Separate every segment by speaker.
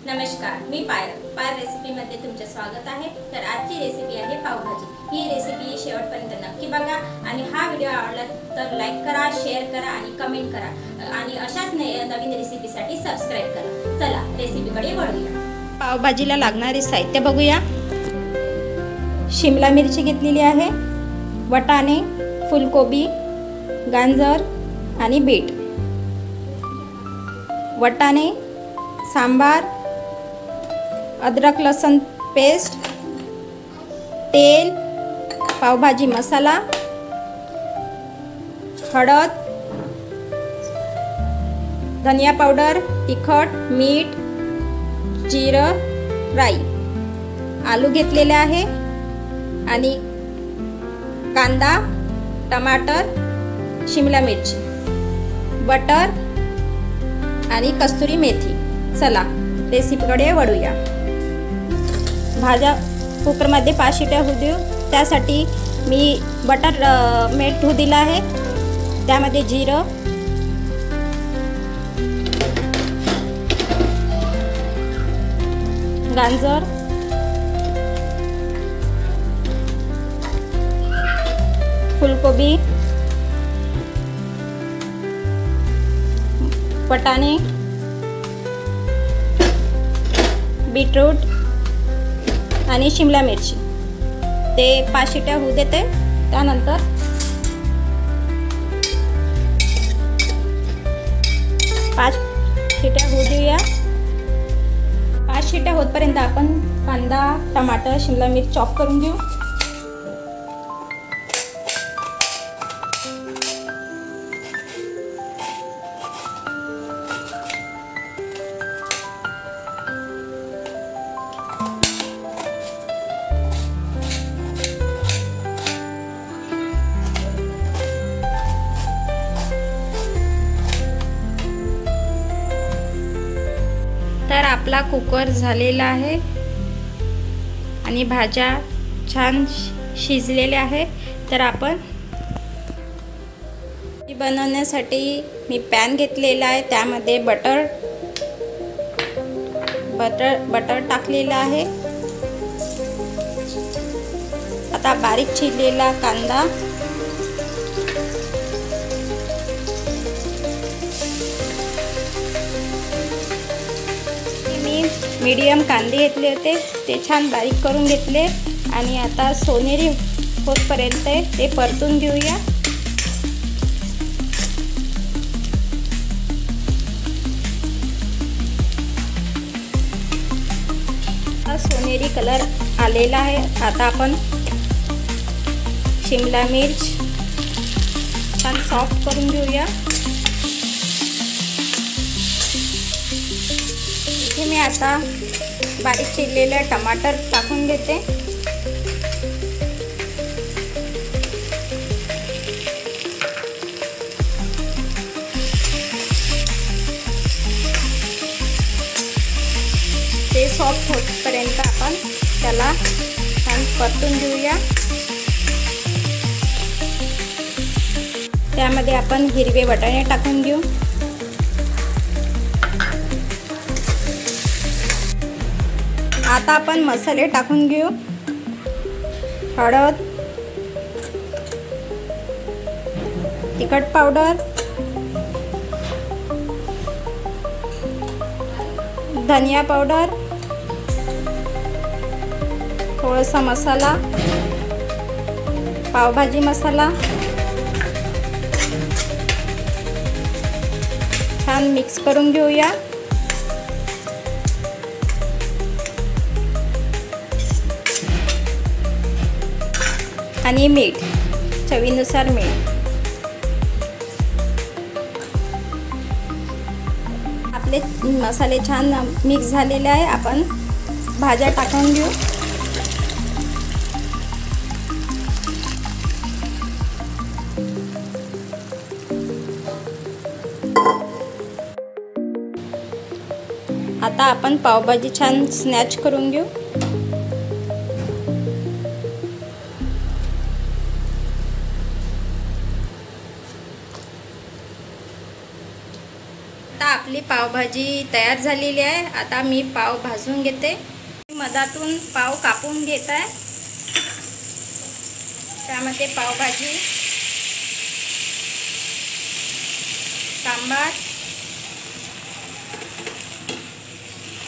Speaker 1: नमस्कार, मी पायल रेसिपीमध्ये तुमचे स्वागत आहे। तर आजची रेसिपी आहे पावभाजी। ही रेसिपी शेवटपर्यंत नक्की बघा आणि हा व्हिडिओ आवडला तर लाईक करा, शेअर करा आणि कमेंट करा आणि अशाच नवीन रेसिपीसाठी सबस्क्राइब करा। चला रेसिपीकडे वळूया। पावभाजीला लागणारे साहित्य बघूया। शिमला मिरची घेतलेली आहे, वाटाणे, फुलकोबी, गाजर आणि बीट। वाटाणे, सांबार, अदरक लहसुन पेस्ट, तेल, पावभाजी मसाला, हळद, धनिया पावडर, तिखट, मीठ, जिरं, राई, आलू घेतलेले आहे आणि कांदा, टमाटर, शिमला मिरची, बटर आणि कस्तुरी मेथी। चला रेसिपीकडे वळूया। भाज्या कुकरमध्ये 5 शिट्या होऊ देऊ। त्यासाठी मी बटर मेल्ट होऊ दिला आहे। त्यामध्ये जिरं, गाजर, फुलकोबी, वाटाणे, बीटरूट आणि शिमला मिरची ते 5 शिट्या होऊ देते। त्यानंतर 5 शिट्या होऊ देऊया। 5 शिट्या होतपर्यंत आपण कांदा, टमाटर, शिमला मिरची चॉप करून घेऊ। तर आपला कुकर झालेला आहे आणि भाज्या छान शिजलेल्या आहे। तर आपण बनवण्यासाठी मी पॅन घेतलेला आहे। त्यामध्ये बटर टाकलेला आहे। आता बारीक चिरलेला कांदा, मीडियम कांदे घेतले होते ते छान बारीक करून घेतले आणि आता सोनेरी होतपर्यंत ते परतून घेऊया। सोनेरी कलर आलेला आहे। आता आपण शिमला मिर्च छान सॉफ्ट करून घेऊया। मी आता बारीक चिरलेले टमाटर टाकून घेते। ते सॉफ्ट होतपर्यंत आपण त्याला छान परतून घेऊया। त्यामध्ये आपण हिरवे वाटाणे टाकून घेऊ। आता आपण मसाले टाकून घेऊ। हळद, तिखट पावडर, धनिया पावडर, थोडासा मसाला, पावभाजी मसाला छान मिक्स करून घेऊया। आणि मीठ, चवीनुसार मीठ। आपले मसाले छान मिक्स झालेले आहे। आपण भाज्या टाकून घेऊ। आता आपण पावभाजी छान स्नॅच करून घेऊ। आपली पावभाजी तयार झालेली आहे। आता मी पाव भाजून घेते। मधातून पाव कापून घेत आहे। त्यामध्ये पावभाजी, सांबार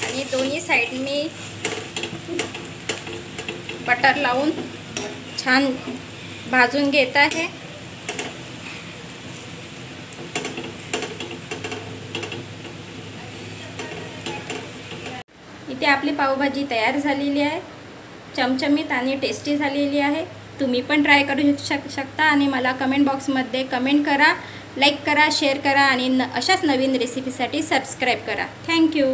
Speaker 1: आणि दोन्ही साइड मी बटर लावून छान भाजून घेत आहे। इथे आपली पावभाजी तयार झालेली आहे। चमचमीत आणि टेस्टी झालेली आहे। तुम्ही पण ट्राय करू शकता आणि मला कमेंट बॉक्समध्ये कमेंट करा, लाईक करा, शेअर करा आणि अशाच नवीन रेसिपीसाठी सबस्क्राईब करा। थँक्यू।